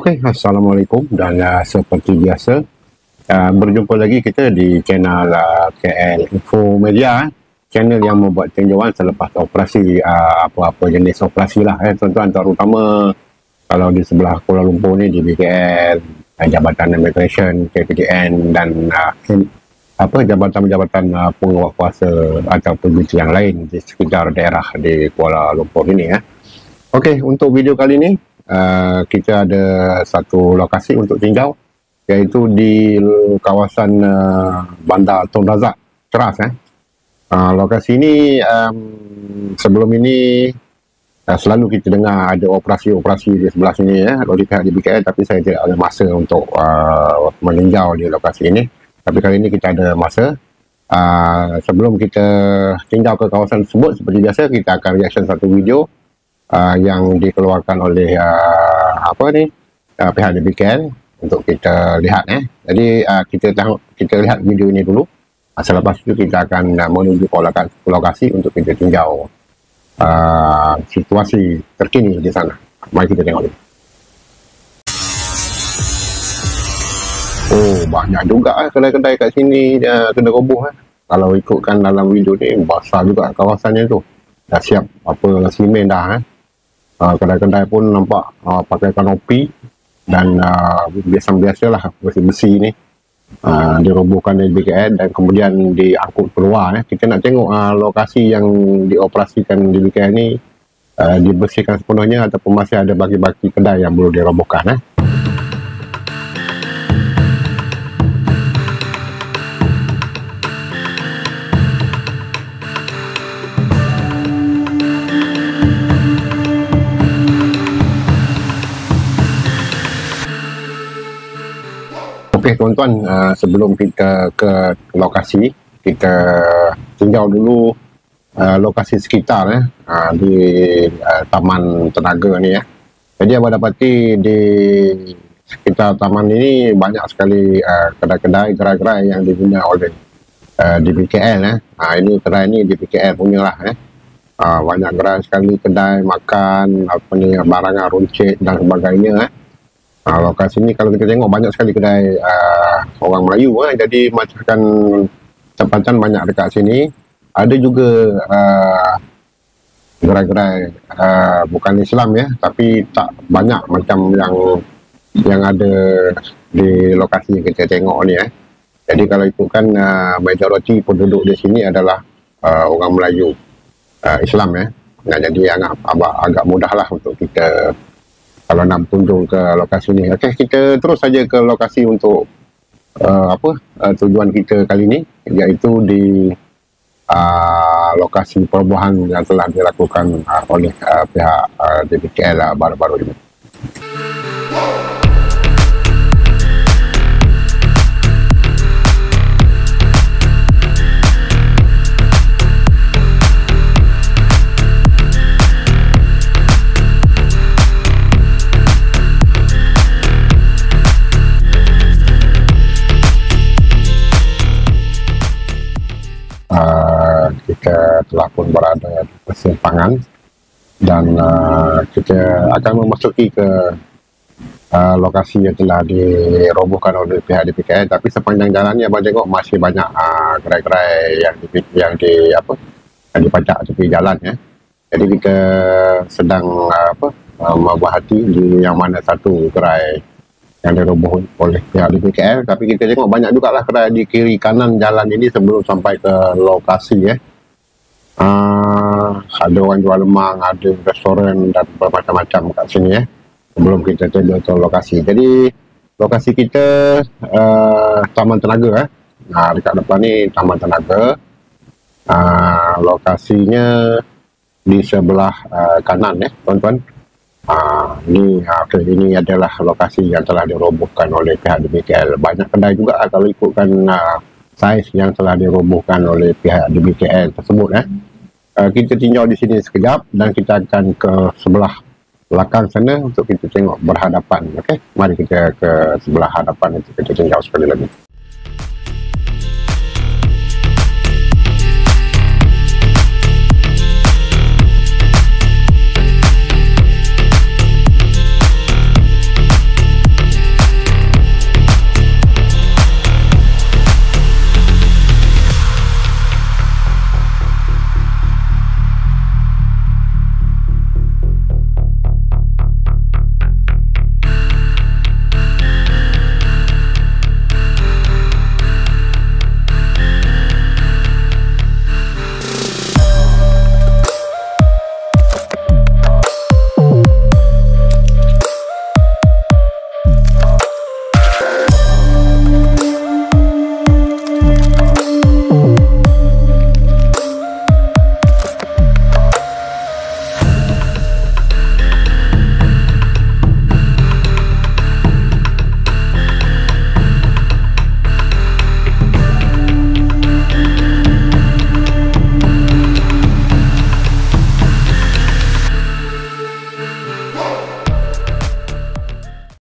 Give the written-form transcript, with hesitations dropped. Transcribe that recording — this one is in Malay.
Okey, Assalamualaikum dan seperti biasa berjumpa lagi kita di channel KL Info Media, channel yang membuat tinjauan selepas operasi apa-apa jenis operasi lah tuan-tuan, terutama kalau di sebelah Kuala Lumpur ni di BKL, Jabatan Immigration, KPDN dan jabatan-jabatan penguatkuasa atau pencuci yang lain di sekitar daerah di Kuala Lumpur ini Okey, untuk video kali ini kita ada satu lokasi untuk tinjau, iaitu di kawasan Bandar Tun Razak, Ceras. Lokasi ini sebelum ini selalu kita dengar ada operasi-operasi di sebelah sini oleh pihak di BKL, tapi saya tidak ada masa untuk meninjau di lokasi ini. Tapi kali ini kita ada masa. Sebelum kita tinjau ke kawasan tersebut, seperti biasa kita akan reaction satu video yang dikeluarkan oleh pihak DBKL untuk kita lihat Jadi kita lihat video ini dulu. Selepas itu kita akan menuju ke lokasi untuk kita tinjau situasi terkini di sana. Mari kita tengok dulu. Oh, banyak juga kedai-kedai kat sini kena roboh Kalau ikutkan dalam video ni, basah juga kawasannya tu. Dah siap simen dah kedai-kedai pun nampak pakai kanopi dan biasa-biasalah besi-besi ni dirobohkan dari BKL dan kemudian diangkut keluar Kita nak tengok lokasi yang dioperasikan di BKL ni dibersihkan sepenuhnya ataupun masih ada baki-baki kedai yang belum dirobohkan Okey tuan-tuan, sebelum kita ke lokasi, kita tinjau dulu lokasi sekitar di Taman Tenaga ni Jadi abang dapati di sekitar taman ini banyak sekali kedai-kedai, gerai-gerai yang dibina oleh di BKL Ini kedai ni di BKL punya lah banyak gerai sekali, kedai makan, barangan runcit dan sebagainya lokasi ni kalau kita tengok banyak sekali kedai orang Melayu jadi macam tempatan banyak dekat sini. Ada juga gerai-gerai bukan Islam tapi tak banyak macam yang ada di lokasi yang kita tengok ni Jadi kalau ikutkan majoriti penduduk di sini adalah orang Melayu Islam jadi agak mudah lah untuk kita kalau nak berkunjung ke lokasi ni. Okey, kita terus saja ke lokasi untuk tujuan kita kali ni, iaitu di lokasi perubahan yang telah dilakukan oleh pihak DBKL baru-baru ini. Kita telah pun berada di persimpangan dan kita akan memasuki ke lokasi yang telah dirobohkan oleh pihak DBKL. Tapi sepanjang jalan ni abang tengok masih banyak gerai-gerai yang dipacak tepi jalan Jadi kita sedang memperhati di yang mana satu gerai yang diroboh oleh pihak DBKL, tapi kita tengok banyak jugalah kedai di kiri kanan jalan ini sebelum sampai ke lokasi ada orang jual lemang, ada restoran dan bermacam-macam kat sini sebelum kita tiba ke lokasi. Jadi lokasi kita Taman Tenaga dekat depan ni Taman Tenaga. Lokasinya di sebelah kanan tuan-tuan. Ini adalah lokasi yang telah dirobohkan oleh pihak DBKL. Banyak kedai juga kalau ikutkan saiz yang telah dirobohkan oleh pihak DBKL tersebut Kita tinjau di sini sekejap dan kita akan ke sebelah belakang sana untuk kita tengok berhadapan. Okey, mari kita ke sebelah hadapan untuk kita tinjau sekali lagi.